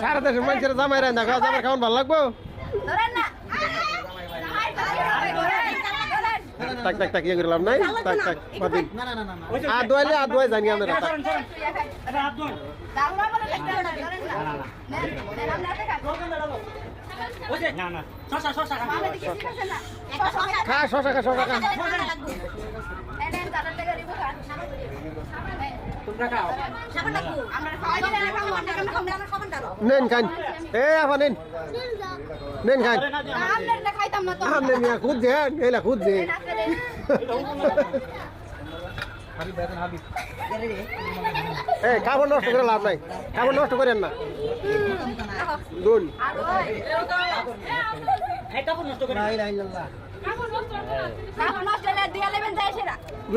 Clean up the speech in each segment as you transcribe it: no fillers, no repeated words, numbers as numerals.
সারা দেশের মানুষের জামাই রায় না জামাই খাওয়ান ভালো লাগবো tak tak tak yang dalam naik tak tak mati adoi জানি আমরা খা শশা নেন খান apa nen nen খান আমনে মিয়া খুদ দে এলা খুদ দে খাবার নষ্ট করে লাভ নাই খাবার নষ্ট করেন না দুন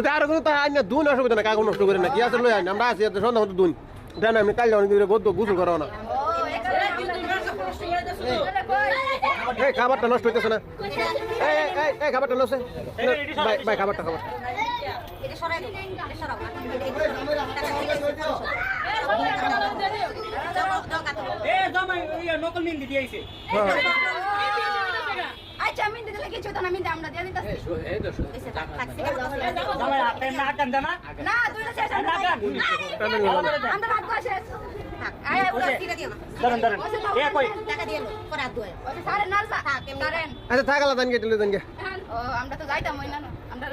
আর কোনো দুন অসুবিধা না কাগজ নষ্ট করে না কি আছে লই আইন আমরা আছি সন্ধ্যা মতো দুন দেন আমি কাল গদ্য গুছল করাও না খাবারটা নষ্ট হইতেছে না খাবারটা নষ্ট ভাই খাবারটা নকল মিন্দি দিয়েছে আচ্ছা আমি দিতে লাগি ছোট না আমি আমরা দিয়ে দিতাছি জামাই আপনি না কান জানা না তুই না শেষ না আমরা রাত করে শেষ থাক আয় ওটা টিকা দিও না ধরেন এ কই টাকা দিয়ে লো পরে রাত দুয় ওই সারে নালসা থাক ধরেন আচ্ছা থাকলা দান কেটে দেন কে ও আমরা তো যাইতাম ওই না আমরা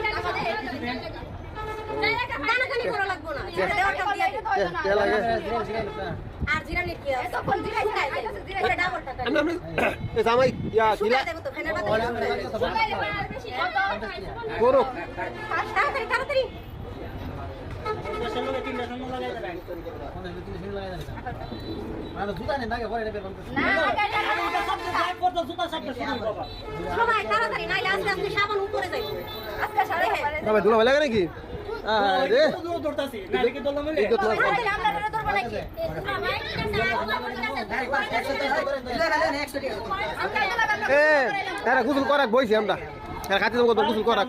টাকা দে দানাকানি করা লাগবো না দেওয়ার টাকা দিয়ে কে লাগে আর জিরা নি কি আছে তখন জিরা খাই জিরা ডাবল টাকা আমরা এই জামাই ইয়া দিলা দেব তো ফেনের বাদ করো তাড়াতাড়ি ধুলা ভালো লাগে নাকি তারা গুসল করাক বইছি আমরা খাতে গুসল করাক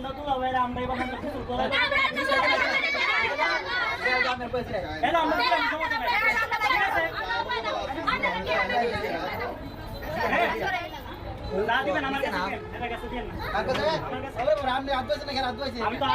আমি তো